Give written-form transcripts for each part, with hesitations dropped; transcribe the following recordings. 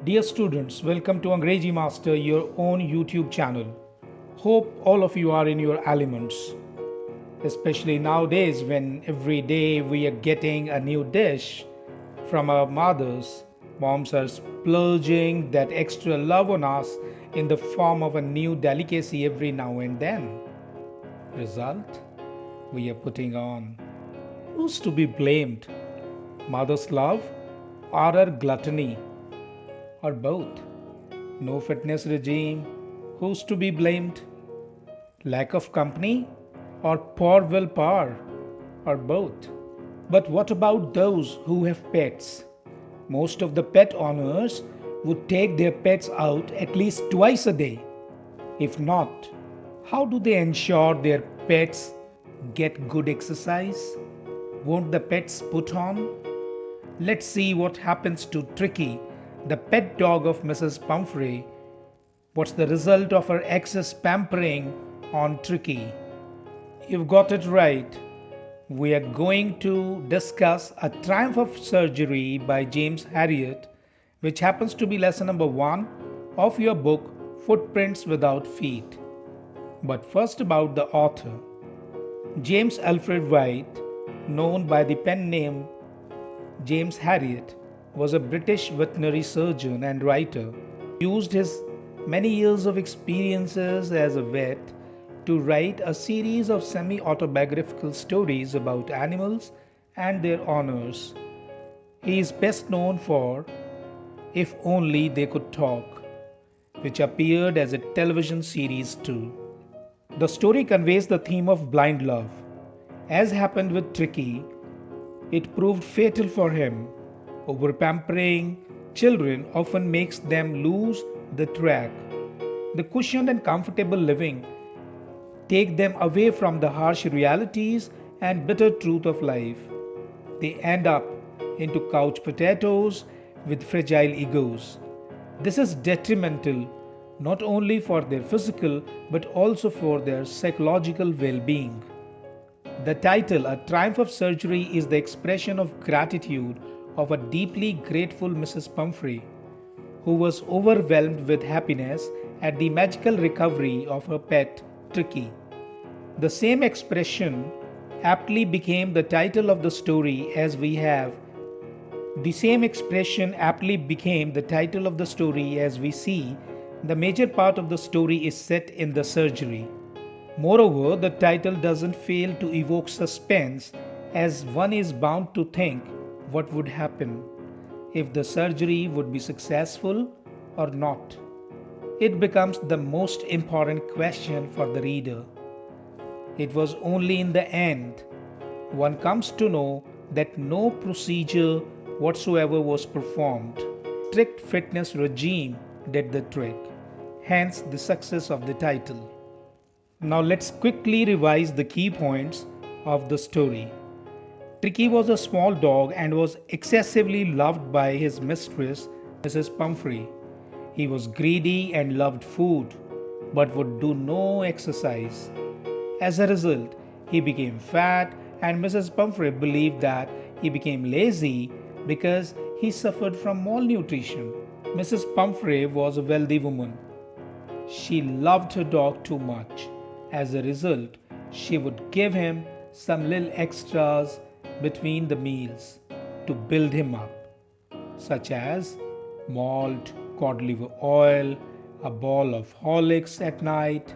Dear students, welcome to Angrejimaster, your own YouTube channel. Hope all of you are in your elements, especially nowadays when every day we are getting a new dish from our mothers. Moms are splurging that extra love on us in the form of a new delicacy every now and then. Result? We are putting on. Who's to be blamed? Mother's love or our gluttony? Or both? No fitness regime? Who's to be blamed? Lack of company? Or poor willpower? Or both? But what about those who have pets? Most of the pet owners would take their pets out at least twice a day. If not, how do they ensure their pets get good exercise? Won't the pets put on? Let's see what happens to Tricky, the pet dog of Mrs. Pumphrey. What's the result of her excess pampering on Tricky? You've got it right. We are going to discuss A Triumph of Surgery by James Herriot, which happens to be lesson number 1 of your book Footprints Without Feet. But first about the author. James Alfred White, known by the pen name James Herriot, was a British veterinary surgeon and writer. He used his many years of experiences as a vet to write a series of semi-autobiographical stories about animals and their owners. He is best known for If Only They Could Talk, which appeared as a television series too. The story conveys the theme of blind love. As happened with Tricky, it proved fatal for him. Over-pampering children often makes them lose the track. The cushioned and comfortable living take them away from the harsh realities and bitter truth of life. They end up into couch potatoes with fragile egos. This is detrimental not only for their physical but also for their psychological well-being. The title, A Triumph of Surgery, is the expression of gratitude of a deeply grateful Mrs. Pumphrey, who was overwhelmed with happiness at the magical recovery of her pet, Tricky. The same expression aptly became the title of the story as we have. The same expression aptly became the title of the story as we see the major part of the story is set in the surgery. Moreover, the title doesn't fail to evoke suspense as one is bound to think what would happen, if the surgery would be successful or not. It becomes the most important question for the reader. It was only in the end one comes to know that no procedure whatsoever was performed. Strict fitness regime did the trick, hence the success of the title. Now let's quickly revise the key points of the story. Tricky was a small dog and was excessively loved by his mistress, Mrs. Pumphrey. He was greedy and loved food, but would do no exercise. As a result, he became fat, and Mrs. Pumphrey believed that he became lazy because he suffered from malnutrition. Mrs. Pumphrey was a wealthy woman. She loved her dog too much. As a result, she would give him some little extras between the meals to build him up, such as malt, cod liver oil, a ball of Horlicks at night.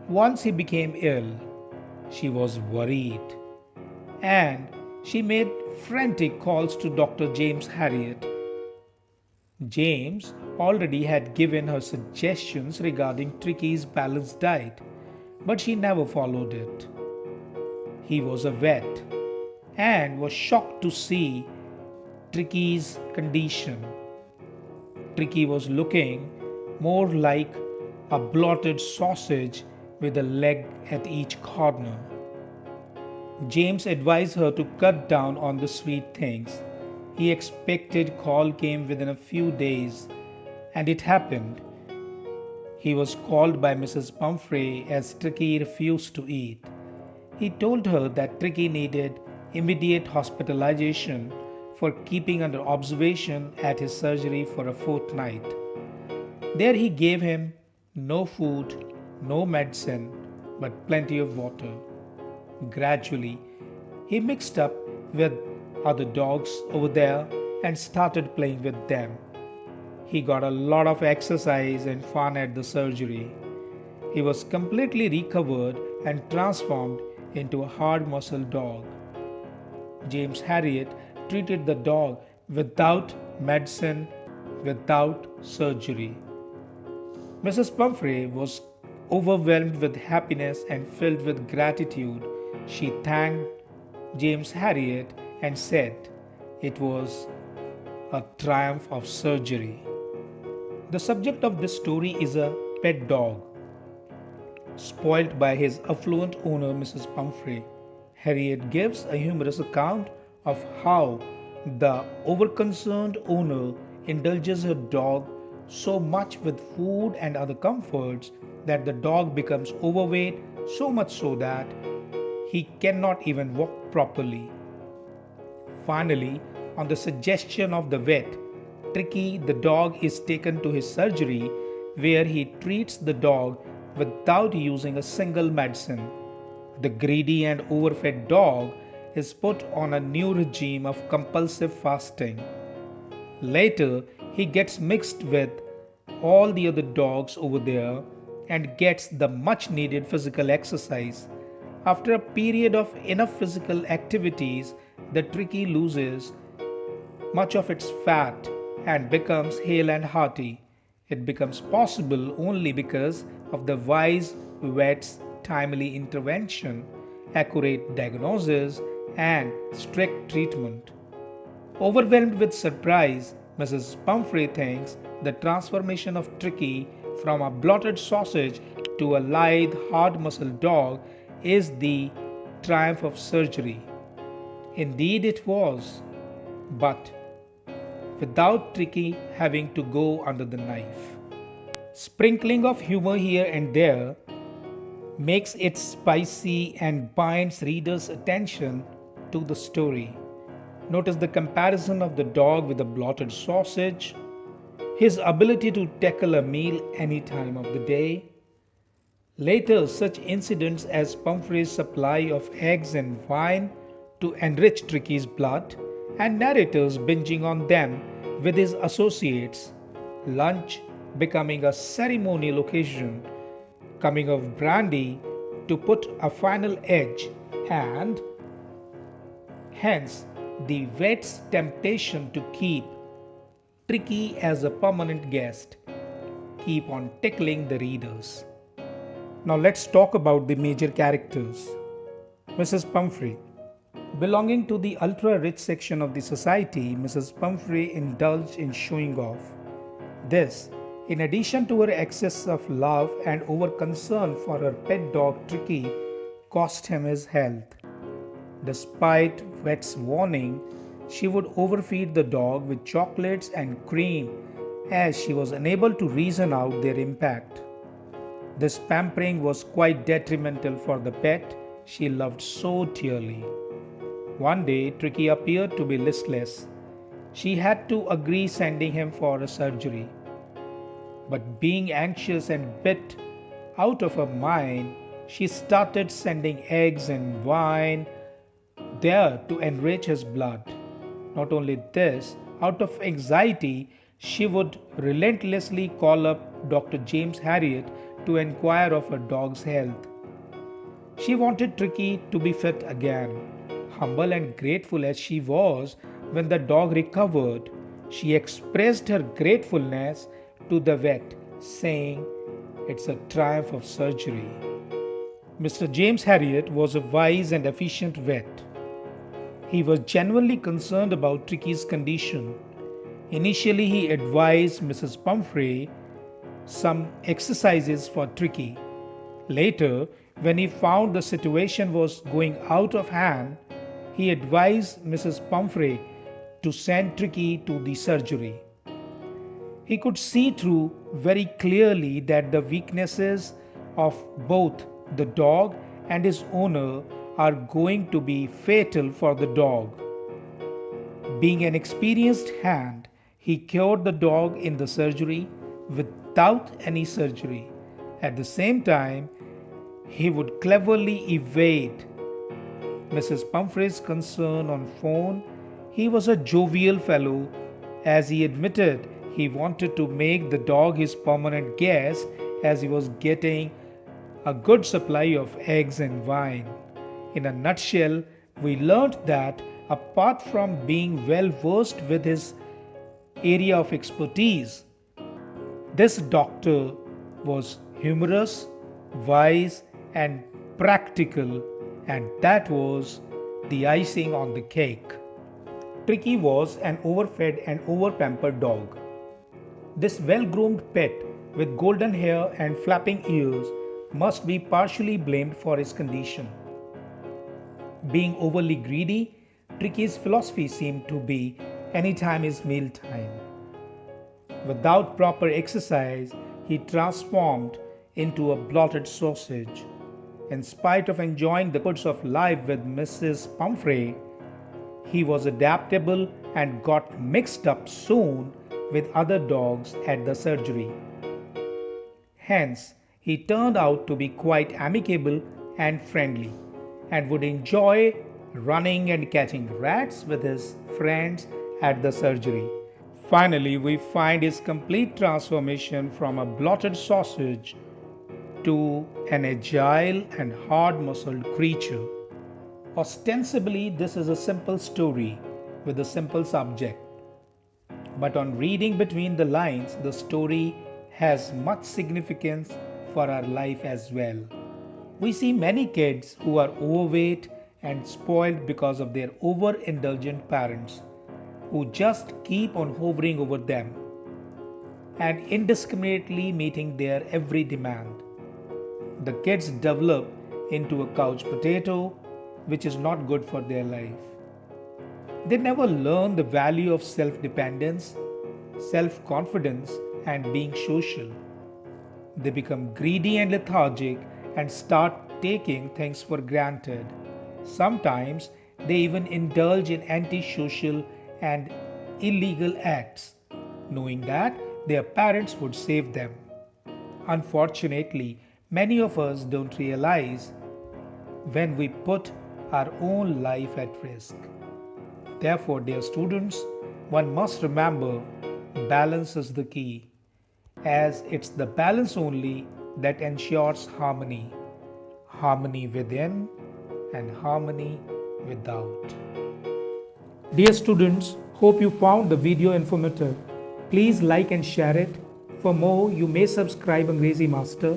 Once he became ill, she was worried, and she made frantic calls to Dr. James Herriot. James already had given her suggestions regarding Tricky's balanced diet, but she never followed it. He was a vet and was shocked to see Tricky's condition. Tricky was looking more like a blotted sausage with a leg at each corner. James advised her to cut down on the sweet things. He expected call came within a few days, and it happened. He was called by Mrs. Pumphrey as Tricky refused to eat. He told her that Tricky needed immediate hospitalization for keeping under observation at his surgery for a fortnight. There he gave him no food, no medicine, but plenty of water. Gradually, he mixed up with other dogs over there and started playing with them. He got a lot of exercise and fun at the surgery. He was completely recovered and transformed into a hard muscle dog. James Harriet treated the dog without medicine, without surgery. Mrs. Pumphrey was overwhelmed with happiness and filled with gratitude. She thanked James Harriet and said it was a triumph of surgery. The subject of this story is a pet dog. Spoilt by his affluent owner, Mrs. Pumphrey, Harriet gives a humorous account of how the overconcerned owner indulges her dog so much with food and other comforts that the dog becomes overweight, so much so that he cannot even walk properly. Finally, on the suggestion of the vet, Tricky the dog is taken to his surgery where he treats the dog without using a single medicine. The greedy and overfed dog is put on a new regime of compulsive fasting. Later, he gets mixed with all the other dogs over there and gets the much needed physical exercise. After a period of enough physical activities, the Tricky loses much of its fat and becomes hale and hearty. It becomes possible only because of the wise vet's timely intervention, accurate diagnosis, and strict treatment. Overwhelmed with surprise, Mrs. Pumphrey thinks the transformation of Tricky from a bloated sausage to a lithe, hard muscled dog is the triumph of surgery. Indeed, it was, but without Tricky having to go under the knife. Sprinkling of humor here and there makes it spicy and binds readers' attention to the story. Notice the comparison of the dog with a bloated sausage, his ability to tackle a meal any time of the day. Later, such incidents as Pumphrey's supply of eggs and wine to enrich Tricky's blood, and narrators binging on them with his associates, lunch becoming a ceremonial occasion, coming of brandy to put a final edge, and hence the vet's temptation to keep Tricky as a permanent guest keep on tickling the readers. Now let's talk about the major characters. Mrs. Pumphrey. Belonging to the ultra-rich section of the society, Mrs. Pumphrey indulged in showing off. This, in addition to her excess of love and over concern for her pet dog Tricky, cost him his health. Despite vet's warning, she would overfeed the dog with chocolates and cream as she was unable to reason out their impact. This pampering was quite detrimental for the pet she loved so dearly. One day, Tricky appeared to be listless. She had to agree sending him for a surgery. But being anxious and bit out of her mind, she started sending eggs and wine there to enrich his blood. Not only this, out of anxiety, she would relentlessly call up Dr. James Harriet to inquire of her dog's health. She wanted Tricky to be fit again. Humble and grateful as she was when the dog recovered, she expressed her gratefulness to the vet, saying, "It's a triumph of surgery." Mr. James Harriet was a wise and efficient vet. He was genuinely concerned about Tricky's condition. Initially, he advised Mrs. Pumphrey some exercises for Tricky. Later, when he found the situation was going out of hand, he advised Mrs. Pumphrey to send Tricky to the surgery. He could see through very clearly that the weaknesses of both the dog and his owner are going to be fatal for the dog. Being an experienced hand, he cured the dog in the surgery without any surgery. At the same time, he would cleverly evade Mrs. Pumphrey's concern on phone. He was a jovial fellow, as he admitted he wanted to make the dog his permanent guest as he was getting a good supply of eggs and wine. In a nutshell, we learnt that apart from being well versed with his area of expertise, this doctor was humorous, wise, and practical, and that was the icing on the cake. Tricky was an overfed and overpampered dog. This well groomed pet with golden hair and flapping ears must be partially blamed for his condition. Being overly greedy, Tricky's philosophy seemed to be anytime is mealtime. Without proper exercise, he transformed into a blotted sausage. In spite of enjoying the goods of life with Mrs. Pumphrey, he was adaptable and got mixed up soon with other dogs at the surgery. Hence, he turned out to be quite amicable and friendly, and would enjoy running and catching rats with his friends at the surgery. Finally, we find his complete transformation from a blotted sausage to an agile and hard muscled creature. Ostensibly, this is a simple story with a simple subject. But on reading between the lines, the story has much significance for our life as well. We see many kids who are overweight and spoiled because of their overindulgent parents, who just keep on hovering over them and indiscriminately meeting their every demand. The kids develop into a couch potato, which is not good for their life. They never learn the value of self dependence, self confidence, and being social. They become greedy and lethargic and start taking things for granted. Sometimes they even indulge in antisocial and illegal acts, knowing that their parents would save them. Unfortunately, many of us don't realize when we put our own life at risk. Therefore, dear students, one must remember balance is the key, as it's the balance only that ensures harmony. Harmony within and harmony without. Dear students, hope you found the video informative. Please like and share it. For more, you may subscribe Angrejimaster.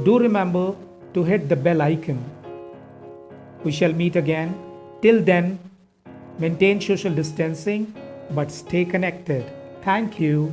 Do remember to hit the bell icon. We shall meet again. Till then, maintain social distancing but stay connected. Thank you.